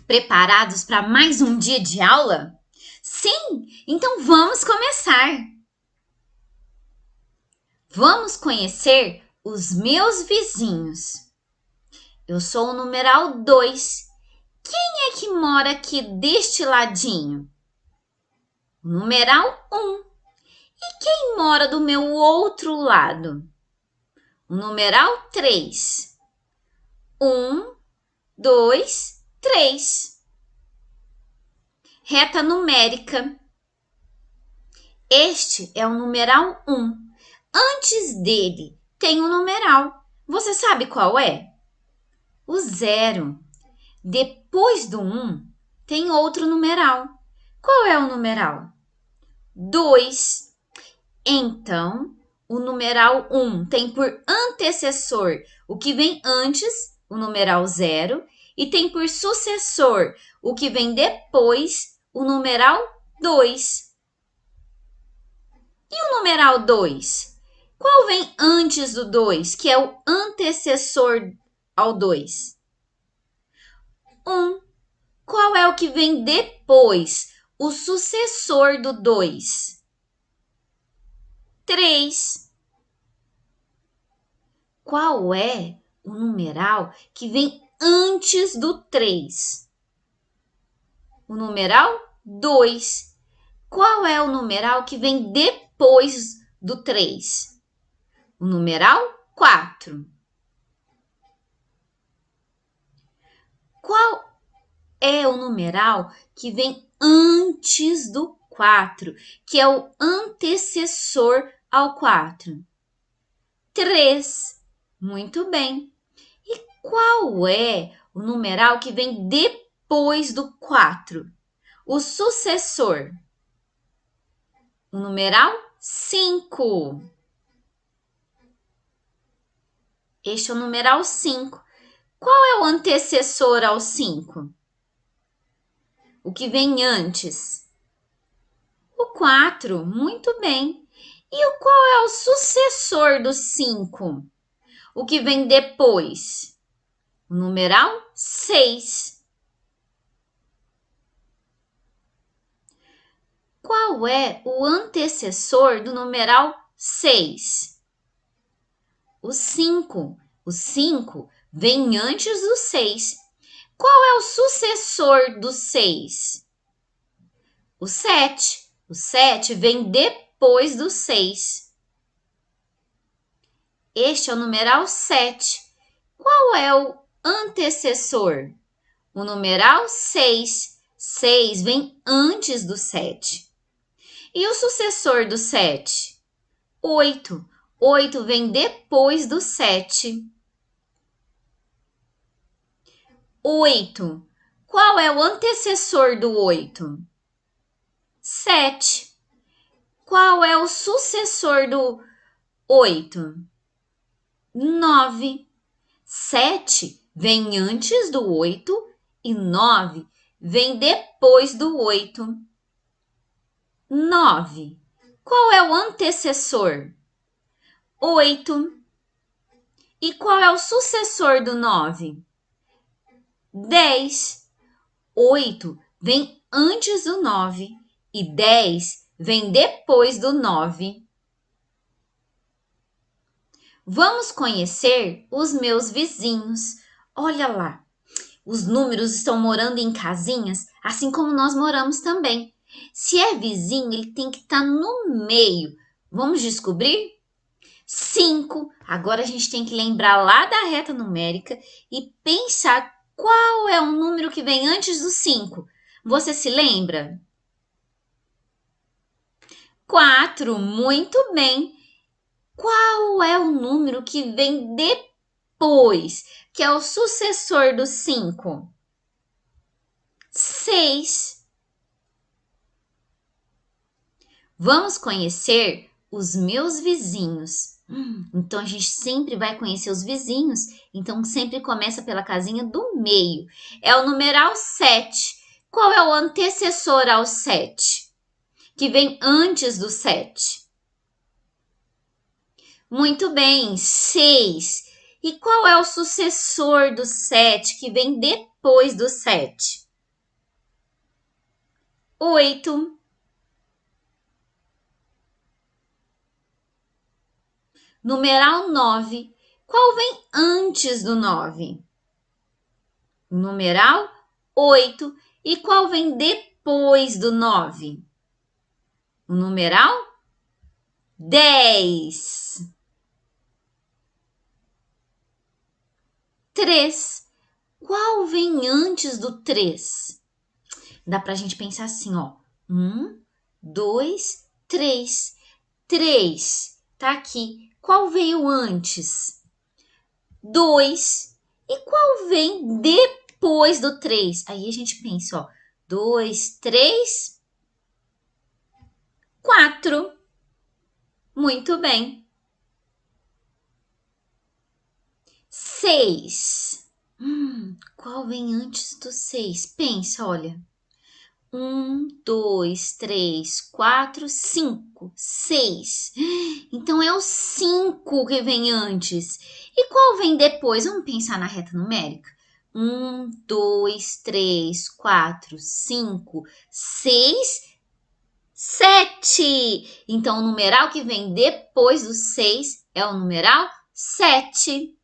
Preparados para mais um dia de aula? Sim, então vamos começar! Vamos conhecer os meus vizinhos. Eu sou o numeral 2. Quem é que mora aqui deste ladinho? O numeral 1. E quem mora do meu outro lado? O numeral 3. 1, 2, 3. Reta numérica. Este é o numeral 1. Antes dele tem um numeral. Você sabe qual é? O 0. Depois do 1 tem outro numeral. Qual é o numeral? 2. Então, o numeral 1 tem por antecessor o que vem antes, o numeral 0, e tem por sucessor o que vem depois, o numeral 2. E o numeral 2? Qual vem antes do 2, que é o antecessor ao 2? 1. Qual é o que vem depois, o sucessor do 2? 3. Qual é o numeral que vem antes do 3? O numeral 2. Qual é o numeral que vem depois do 3? O numeral 4. Qual é o numeral que vem antes do 4, que é o antecessor ao 4? 3. Muito bem. E qual é o numeral que vem depois do 4? O sucessor. O numeral 5. Este é o numeral 5. Qual é o antecessor ao 5? O que vem antes? O 4. Muito bem. E qual é o sucessor do 5? O que vem depois? O numeral 6. Qual é o antecessor do numeral 6? O 5. O 5 vem antes do 6. Qual é o sucessor do 6? O 7. O 7 vem depois do 6. Este é o numeral 7. Qual é o antecessor? O numeral 6. 6 vem antes do 7. E o sucessor do 7? 8. 8 vem depois do 7. 8. Qual é o antecessor do 8? 7. Qual é o sucessor do 8? 9. 7 vem antes do 8 e 9 vem depois do 8. 9. Qual é o antecessor? 8. E qual é o sucessor do 9? 10. 8 vem antes do 9 e 10 vem depois do 9. Vamos conhecer os meus vizinhos. Olha lá, os números estão morando em casinhas, assim como nós moramos também. Se é vizinho, ele tem que estar no meio. Vamos descobrir? 5. Agora a gente tem que lembrar lá da reta numérica e pensar qual é o número que vem antes do 5. Você se lembra? 4. Muito bem. Qual é o número que vem depois, que é o sucessor do 5? 6. Vamos conhecer os meus vizinhos. Então, a gente sempre vai conhecer os vizinhos. Então, sempre começa pela casinha do meio. É o numeral 7. Qual é o antecessor ao 7? Que vem antes do 7? Muito bem, 6. E qual é o sucessor do 7 que vem depois do 7? 8. Numeral 9. Qual vem antes do 9? Numeral 8. E qual vem depois do 9? O numeral 10. 3. Qual vem antes do 3? Dá pra gente pensar assim, ó. 1, 2, 3. 3 tá aqui. Qual veio antes? 2. E qual vem depois do 3? Aí a gente pensa, ó. 2, 3, 4. Muito bem. 6. Qual vem antes do 6? Pensa, olha. 1, 2, 3, 4, 5, 6. Então é o 5 que vem antes. E qual vem depois? Vamos pensar na reta numérica. 1, 2, 3, 4, 5, 6, 7. Então o numeral que vem depois do 6 é o numeral 7.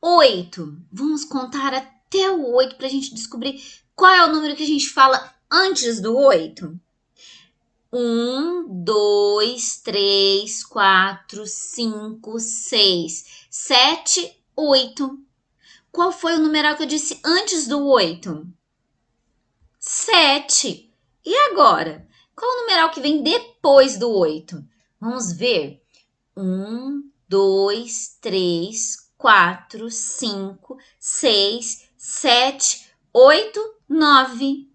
8. Vamos contar até o 8 para a gente descobrir qual é o número que a gente fala antes do 8. 1, 2, 3, 4, 5, 6, 7, 8. Qual foi o numeral que eu disse antes do 8? 7. E agora? Qual o numeral que vem depois do 8? Vamos ver. 1, 2, 3, 4, 5, 6, 7, 8, 9.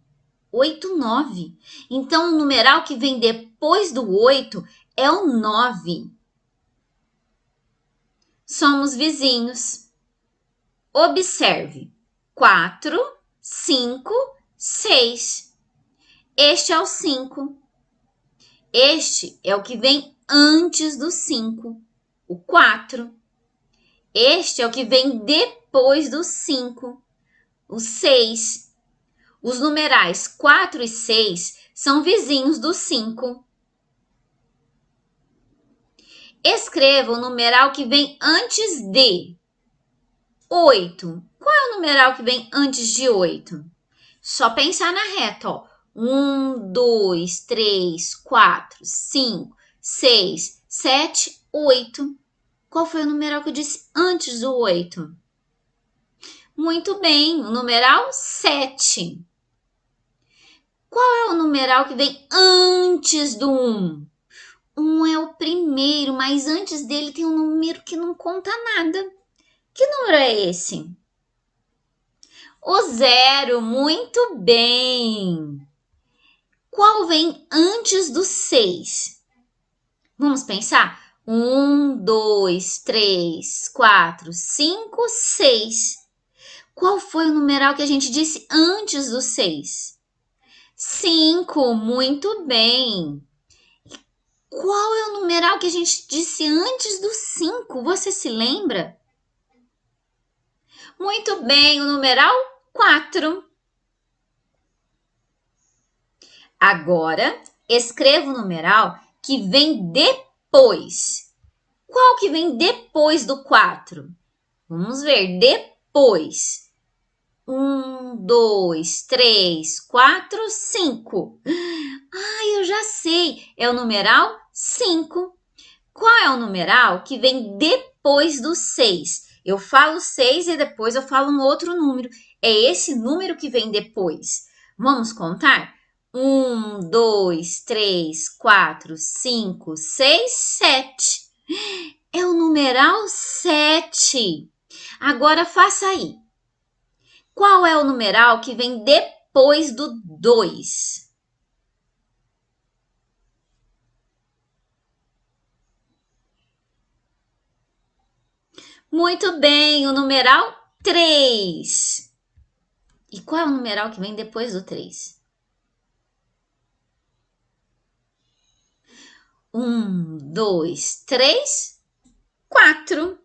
8, 9. Então, o numeral que vem depois do 8 é o 9. Somos vizinhos. Observe. 4, 5, 6. Este é o 5. Este é o que vem antes do 5, o 4. Este é o que vem depois do 5, o 6. Os numerais 4 e 6 são vizinhos do 5. Escreva o numeral que vem antes de 8. Qual é o numeral que vem antes de 8? Só pensar na reta, ó. 1, 2, 3, 4, 5, 6, 7, 8. Qual foi o numeral que eu disse antes do 8? Muito bem, o numeral 7. Qual é o numeral que vem antes do 1? 1 é o primeiro, mas antes dele tem um número que não conta nada. Que número é esse? O 0, muito bem. Qual vem antes do 6? Vamos pensar? 1, 2, 3, 4, 5, 6. Qual foi o numeral que a gente disse antes do 6? 5, muito bem. Qual é o numeral que a gente disse antes do 5? Você se lembra? Muito bem, o numeral 4. Agora, escreva o numeral que vem depois. Qual que vem depois do 4? Vamos ver, depois. 1, 2, 3, 4, 5. Eu já sei, é o numeral 5. Qual é o numeral que vem depois do 6? Eu falo 6 e depois eu falo um outro número. É esse número que vem depois. Vamos contar? 1, 2, 3, 4, 5, 6, 7. É o numeral 7. Agora faça aí. Qual é o numeral que vem depois do 2? Muito bem, o numeral 3. E qual é o numeral que vem depois do 3? 1, 2, 3, 4.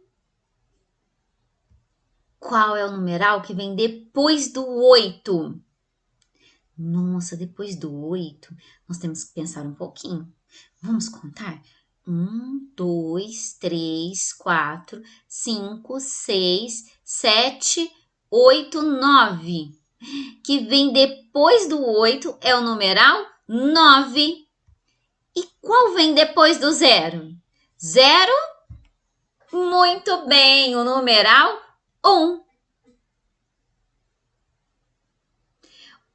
Qual é o numeral que vem depois do 8? Nossa, depois do 8, nós temos que pensar um pouquinho. Vamos contar? 1, 2, 3, 4, 5, 6, 7, 8, 9. Que vem depois do 8 é o numeral 9. E qual vem depois do 0? 0? Muito bem, o numeral 1.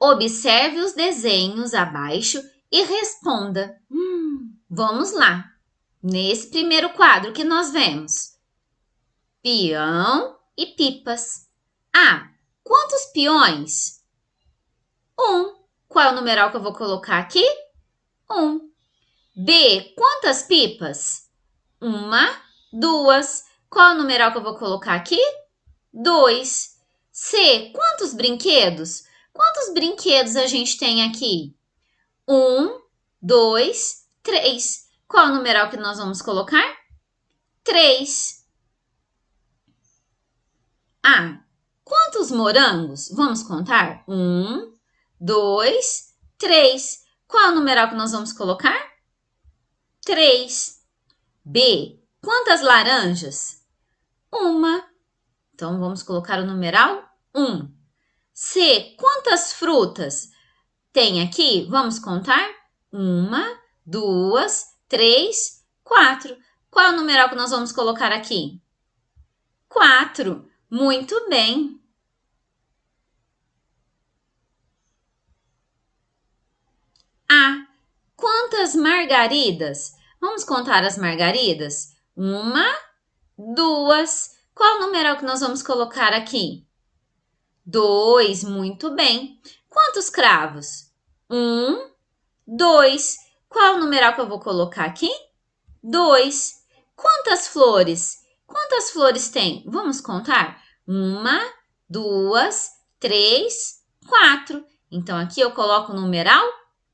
Observe os desenhos abaixo e responda. Vamos lá. Nesse primeiro quadro que nós vemos, peão e pipas. A. Quantos peões? 1. Qual é o numeral que eu vou colocar aqui? 1. B. Quantas pipas? 1, 2. Qual é o numeral que eu vou colocar aqui? 2. C. Quantos brinquedos? Quantos brinquedos a gente tem aqui? 1, 2, 3. Qual é o numeral que nós vamos colocar? 3. A. Quantos morangos? Vamos contar? 1, 2, 3. Qual é o numeral que nós vamos colocar? 3. B. Quantas laranjas? 1. Então, vamos colocar o numeral 1. C. Quantas frutas tem aqui? Vamos contar? 1, 2, 3, 4. Qual é o numeral que nós vamos colocar aqui? 4. Muito bem. A. Quantas margaridas? Vamos contar as margaridas? 1, 2. Qual o numeral que nós vamos colocar aqui? 2. Muito bem. Quantos cravos? 1, 2. Qual o numeral que eu vou colocar aqui? 2. Quantas flores? Quantas flores tem? Vamos contar? 1, 2, 3, 4. Então, aqui eu coloco o numeral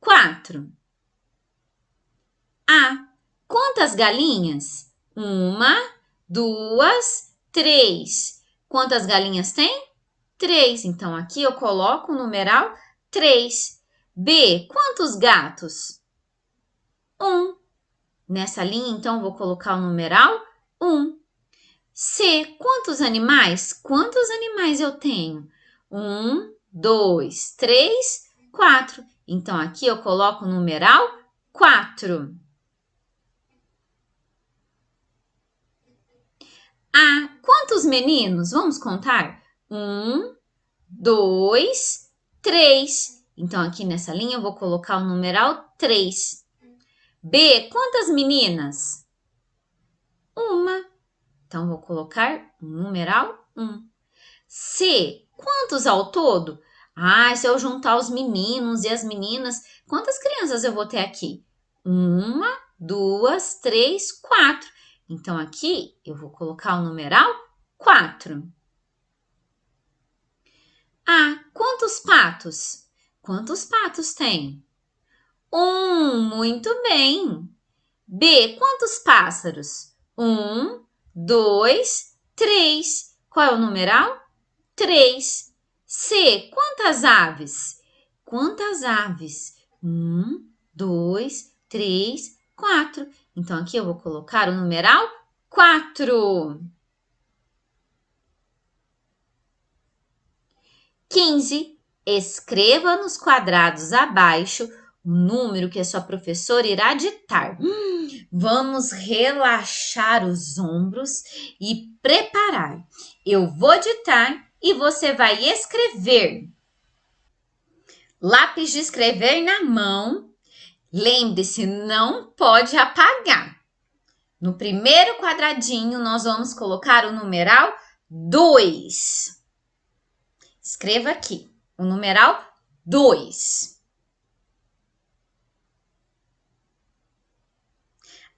4. A. Quantas galinhas? 1, 2, 3. Quantas galinhas tem? 3. Então, aqui eu coloco o numeral 3. B. Quantos gatos? 1. Nessa linha, então, vou colocar o numeral 1. C. Quantos animais? Quantos animais eu tenho? 1, 2, 3, 4. Então, aqui eu coloco o numeral 4. A. Quantos meninos? Vamos contar? 1, 2, 3. Então, aqui nessa linha eu vou colocar o numeral 3. B. Quantas meninas? 1. Então, vou colocar o numeral 1. C. Quantos ao todo? Se eu juntar os meninos e as meninas, quantas crianças eu vou ter aqui? 1, 2, 3, 4. Então, aqui eu vou colocar o numeral 4. A. Quantos patos? Quantos patos tem? 1. Muito bem. B. Quantos pássaros? 1, 2, 3. Qual é o numeral? 3. C. Quantas aves? Quantas aves? 1, 2, 3, 4. Então, aqui eu vou colocar o numeral 4. 15. Escreva nos quadrados abaixo o número que a sua professora irá ditar. Vamos relaxar os ombros e preparar. Eu vou ditar e você vai escrever. Lápis de escrever na mão. Lembre-se, não pode apagar. No primeiro quadradinho, nós vamos colocar o numeral 2. Escreva aqui o numeral 2.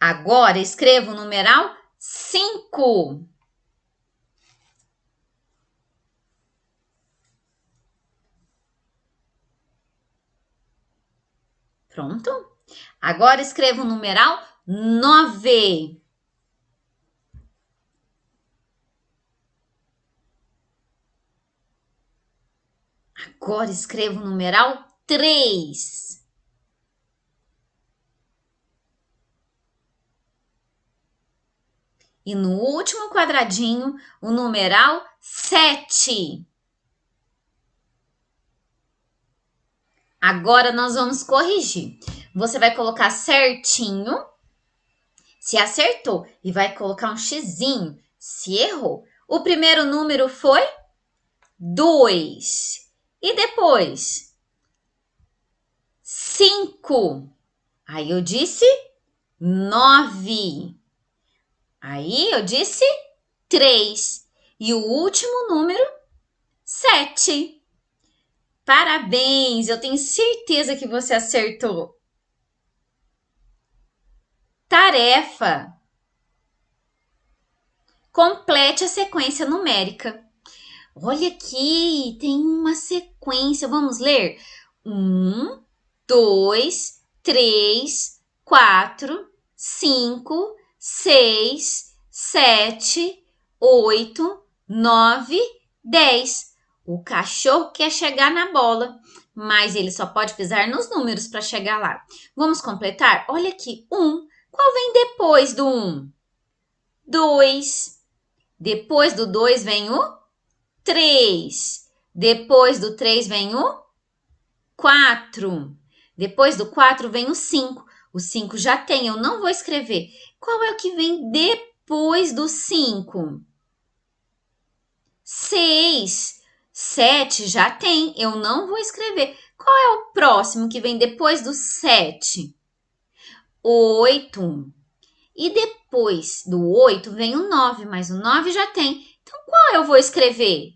Agora, escreva o numeral 5. Pronto? Agora, escreva o numeral 9. Agora, escreva o numeral 3. E no último quadradinho, o numeral 7. Agora nós vamos corrigir. Você vai colocar certinho se acertou e vai colocar um xizinho se errou. O primeiro número foi 2. E depois? 5. Aí eu disse 9. Aí eu disse 3. E o último número, 7. Parabéns! Eu tenho certeza que você acertou. Tarefa. Complete a sequência numérica. Olha aqui, tem uma sequência. Vamos ler? 1, 2, 3, 4, 5, 6, 7, 8, 9, 10. O cachorro quer chegar na bola, mas ele só pode pisar nos números para chegar lá. Vamos completar? Olha aqui, 1. Qual vem depois do 1? 2. Depois do 2 vem o 3. Depois do 3 vem o 4. Depois do 4 vem o 5. O 5 já tem, eu não vou escrever. Qual é o que vem depois do 5? 6. 7 já tem, eu não vou escrever. Qual é o próximo que vem depois do 7? 8. E depois do 8 vem o 9, mas o 9 já tem. Então, qual eu vou escrever?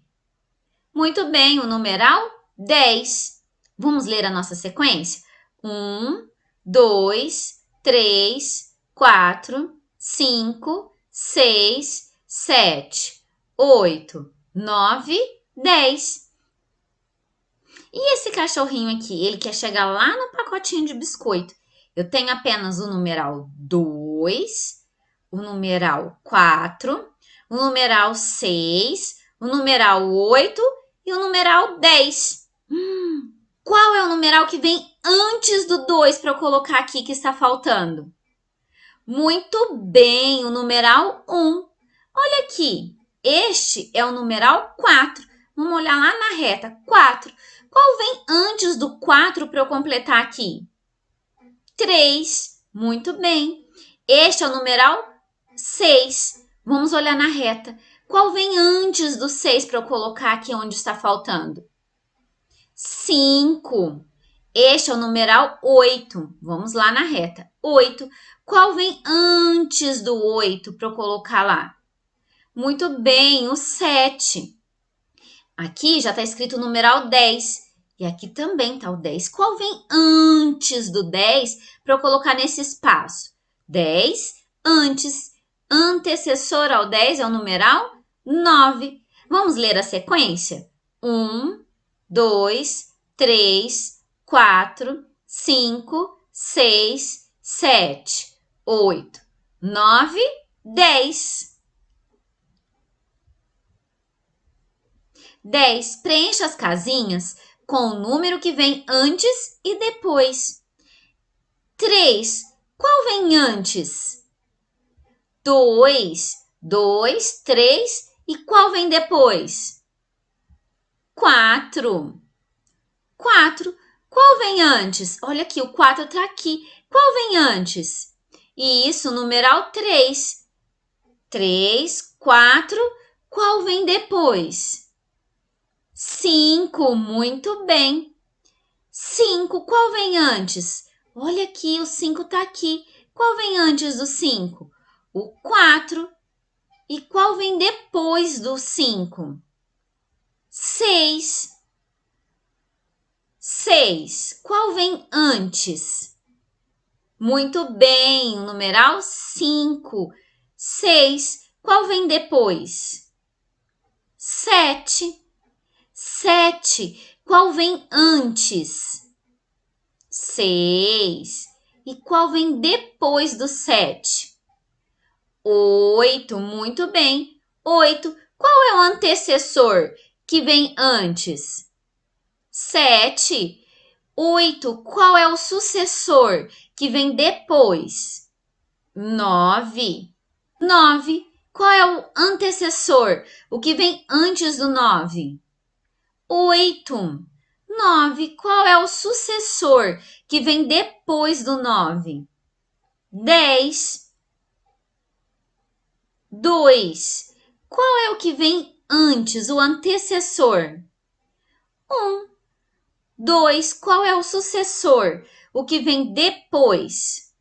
Muito bem, o numeral 10. Vamos ler a nossa sequência? 1, 2, 3, 4, 5, 6, 7, 8, 9, 10. E esse cachorrinho aqui, ele quer chegar lá no pacotinho de biscoito. Eu tenho apenas o numeral 2, o numeral 4, o numeral 6, o numeral 8 e o numeral 10. Qual é o numeral que vem antes do 2 para eu colocar aqui que está faltando? Muito bem, o numeral 1. Olha aqui, este é o numeral 4. Vamos olhar lá na reta, 4. Qual vem antes do 4 para eu completar aqui? 3. Muito bem. Este é o numeral 6. Vamos olhar na reta. Qual vem antes do 6 para eu colocar aqui onde está faltando? 5. Este é o numeral 8. Vamos lá na reta. 8. Qual vem antes do 8 para eu colocar lá? Muito bem, o 7. Aqui já está escrito o numeral 10. E aqui também está o 10. Qual vem antes do 10 para eu colocar nesse espaço? 10 antes. Antecessor ao 10 é o numeral 9. Vamos ler a sequência? 1, 2, 3, 4, 5, 6, 7, 8, 9, 10. 10. Preencha as casinhas com o número que vem antes e depois. 3. Qual vem antes? 2. 2, 3. E qual vem depois? 4. 4. Qual vem antes? Olha aqui, o 4 está aqui. Qual vem antes? Isso, numeral 3. 3, 4. Qual vem depois? 5, muito bem. 5, qual vem antes? Olha aqui, o 5 está aqui. Qual vem antes do 5? O 4. E qual vem depois do 5? 6. 6. Qual vem antes? Muito bem, o numeral 5. 6. Qual vem depois? 7. 7. Qual vem antes? 6. E qual vem depois do 7? 8. Muito bem. 8. Qual é o antecessor que vem antes? 7. 8, qual é o sucessor que vem depois? 9. 9, qual é o antecessor? O que vem antes do 9? 8. 9, qual é o sucessor que vem depois do 9? 10. 2, qual é o que vem antes, o antecessor? 1. 2, qual é o sucessor, o que vem depois?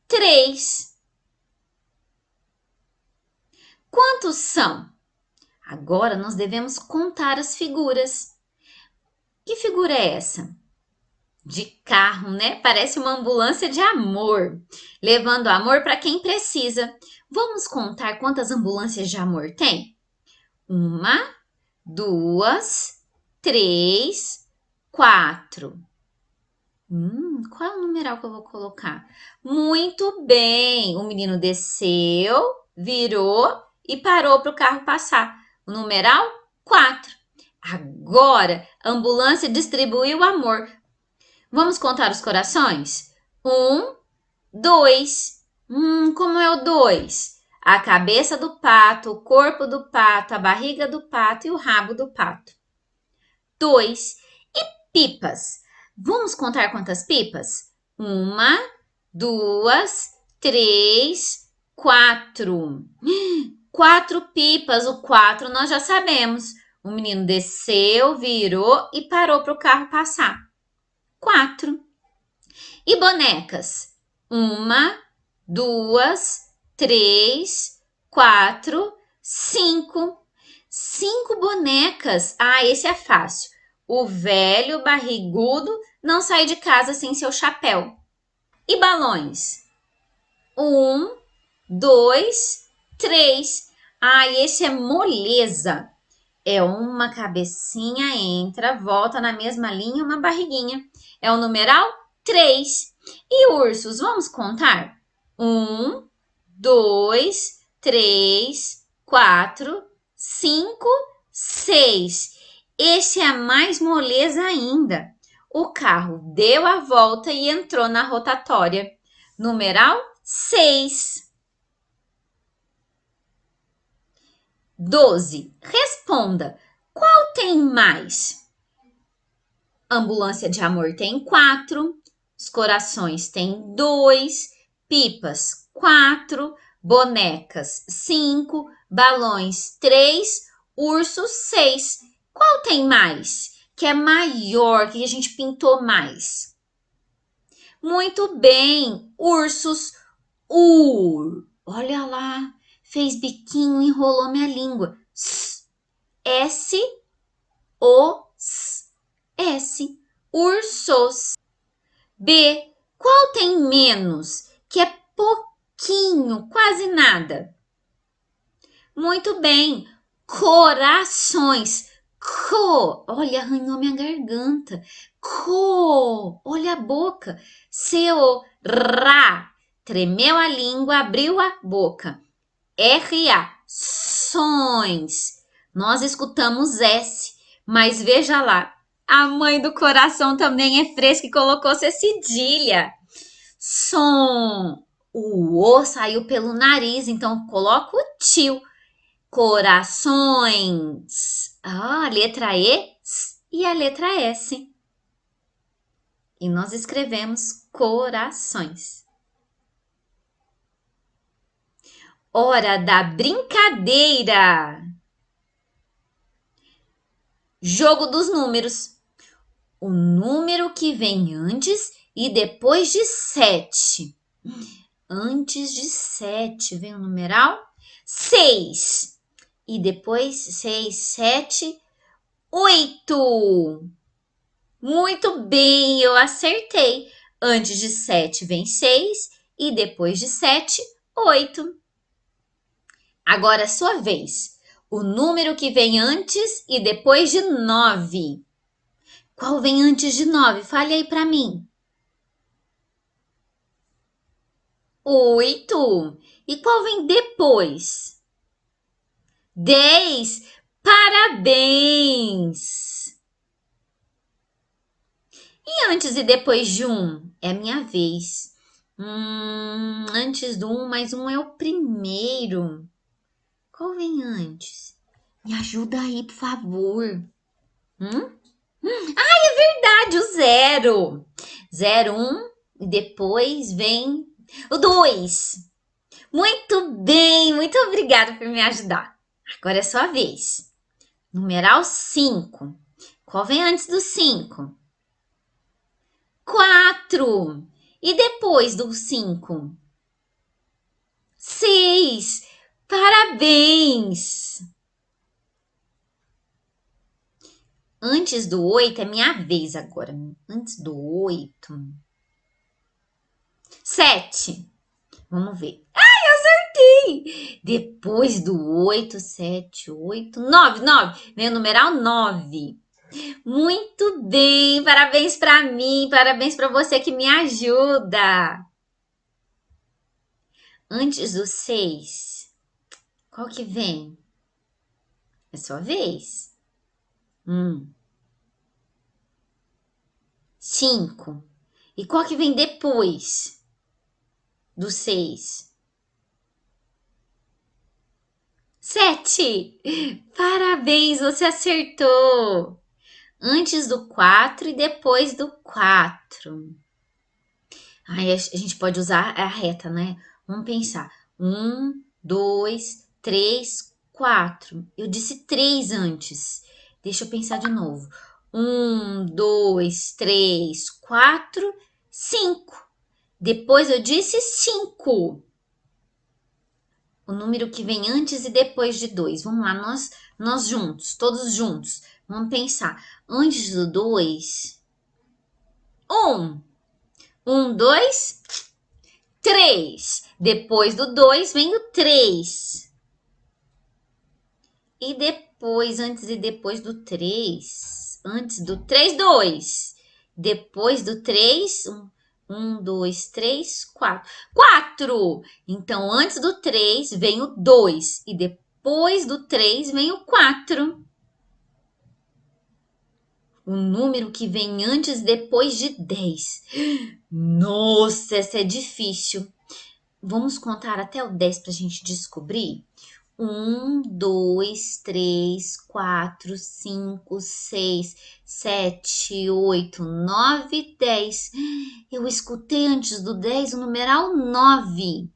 3. Quantos são? Agora nós devemos contar as figuras. Que figura é essa? De carro, né? Parece uma ambulância de amor, levando amor para quem precisa. Vamos contar quantas ambulâncias de amor tem? 1, 2, 3, 4. Qual é o numeral que eu vou colocar? Muito bem! O menino desceu, virou e parou para o carro passar. O numeral 4. Agora, a ambulância distribuiu amor. Vamos contar os corações? 1, 2. Como é o 2? A cabeça do pato, o corpo do pato, a barriga do pato e o rabo do pato. 2. E pipas? Vamos contar quantas pipas? 1, 2, 3, 4. 4 pipas. O 4 nós já sabemos. O menino desceu, virou e parou para o carro passar. 4. E bonecas? 1, 2, 3, 4, 5. 5 bonecas. Esse é fácil. O velho barrigudo não sai de casa sem seu chapéu. E balões? 1, 2, 3. Esse é moleza. É uma cabecinha, entra, volta na mesma linha, uma barriguinha. É o numeral 3. E ursos, vamos contar? 1, 2, 3, 4, 5, 6. Esse é mais moleza ainda. O carro deu a volta e entrou na rotatória. Numeral 6. 12. Responda. Qual tem mais? Ambulância de amor tem 4. Os corações tem 2. Pipas 4. Bonecas 5. Balões 3. Ursos 6. Qual tem mais? Que é maior, que a gente pintou mais? Muito bem, ursos. Olha lá, fez biquinho, enrolou minha língua. S, os, S, ursos. B, qual tem menos? Que é pouquinho, quase nada. Muito bem, corações. Olha, arranhou minha garganta. Olha a boca. Rá, tremeu a língua, abriu a boca. R-A, sons. Nós escutamos S, mas veja lá, a mãe do coração também é fresca e colocou-se cedilha. Som. O O saiu pelo nariz, então coloca o tio. Corações. A letra E e a letra S. E nós escrevemos corações. Hora da brincadeira. Jogo dos números. O número que vem antes e depois de 7. Antes de 7 vem o numeral 6. E depois 6, 7, 8. Muito bem, eu acertei. Antes de 7 vem 6 e depois de 7, 8. Agora é sua vez. O número que vem antes e depois de 9. Qual vem antes de 9? Fale aí para mim. 8. E qual vem depois? 10. Parabéns! antes e depois de 1? É a minha vez. Antes do 1, mas 1 é o primeiro. Qual vem antes? Me ajuda aí, por favor. Verdade, o 0. 0, 1 e depois vem o 2. Muito bem, muito obrigada por me ajudar. Agora é sua vez. Numeral 5. Qual vem antes do 5? 4. E depois do 5? 6. Parabéns! Antes do 8 é minha vez agora. Antes do 8. 7. Vamos ver. Depois do 8, 7, 8, 9. 9. Vem o numeral 9. Muito bem, parabéns para mim, parabéns para você que me ajuda. Antes do 6, qual que vem? É sua vez. 5. E qual que vem depois do 6? 7. Parabéns, você acertou. Antes do 4 e depois do 4. Ai, a gente pode usar a reta, né? Vamos pensar. 1, 2, 3, 4. Eu disse 3 antes. Deixa eu pensar de novo. 1, 2, 3, 4, 5. Depois eu disse 5. O número que vem antes e depois de 2. Vamos lá, nós juntos, todos juntos. Vamos pensar. Antes do 2, 1. 1, 2, 3. Depois do 2 vem o 3. E depois, antes e depois do 3. Antes do 3, 2. Depois do 3, 1, 2, 3, 4. 4! Então, antes do 3 vem o 2. E depois do 3 vem o 4. O número que vem antes e depois de 10. Nossa, essa é difícil. Vamos contar até o 10 para a gente descobrir? 1, 2, 3, 4, 5, 6, 7, 8, 9, 10. Eu escutei antes do 10 o numeral 9.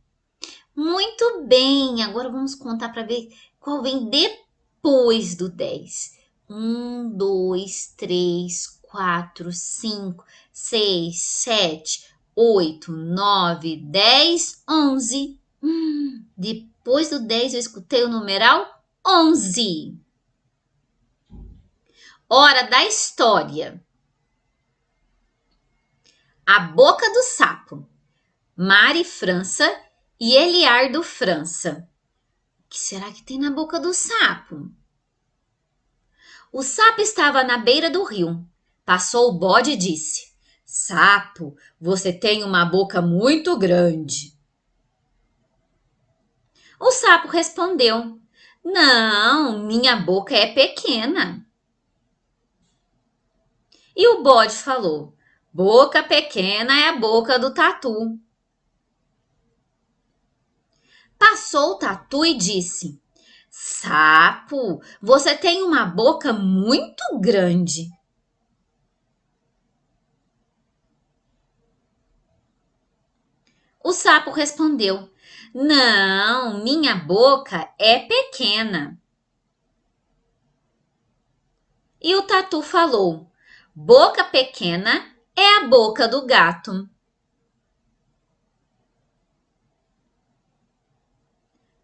Muito bem, agora vamos contar para ver qual vem depois do 10. 1, 2, 3, 4, 5, 6, 7, 8, 9, 10, 11. Depois do 10 eu escutei o numeral 11. Hora da história. A boca do sapo. Mari França e Eliardo França. O que será que tem na boca do sapo? O sapo estava na beira do rio. Passou o bode e disse: Sapo, você tem uma boca muito grande. O sapo respondeu: Não, minha boca é pequena. E o bode falou: Boca pequena é a boca do tatu. Passou o tatu e disse: Sapo, você tem uma boca muito grande. O sapo respondeu: Não, minha boca é pequena. E o tatu falou: Boca pequena é a boca do gato.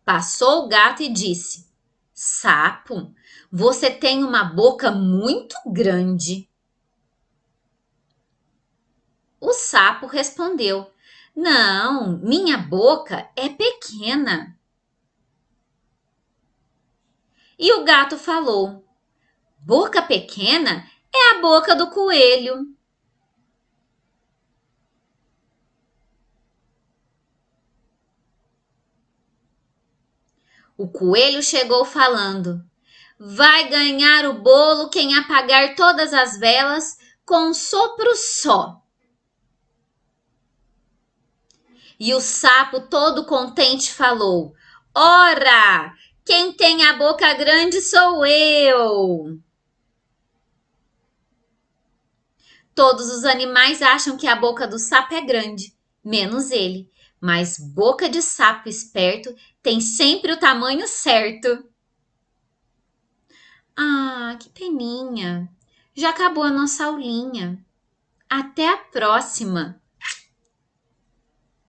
Passou o gato e disse: Sapo, você tem uma boca muito grande. O sapo respondeu: Não, minha boca é pequena. E o gato falou: Boca pequena é a boca do coelho. O coelho chegou falando: Vai ganhar o bolo quem apagar todas as velas com um sopro só. E o sapo, todo contente, falou: Ora, quem tem a boca grande sou eu. Todos os animais acham que a boca do sapo é grande, menos ele. Mas boca de sapo esperto tem sempre o tamanho certo. Ah, que peninha. Já acabou a nossa aulinha. Até a próxima!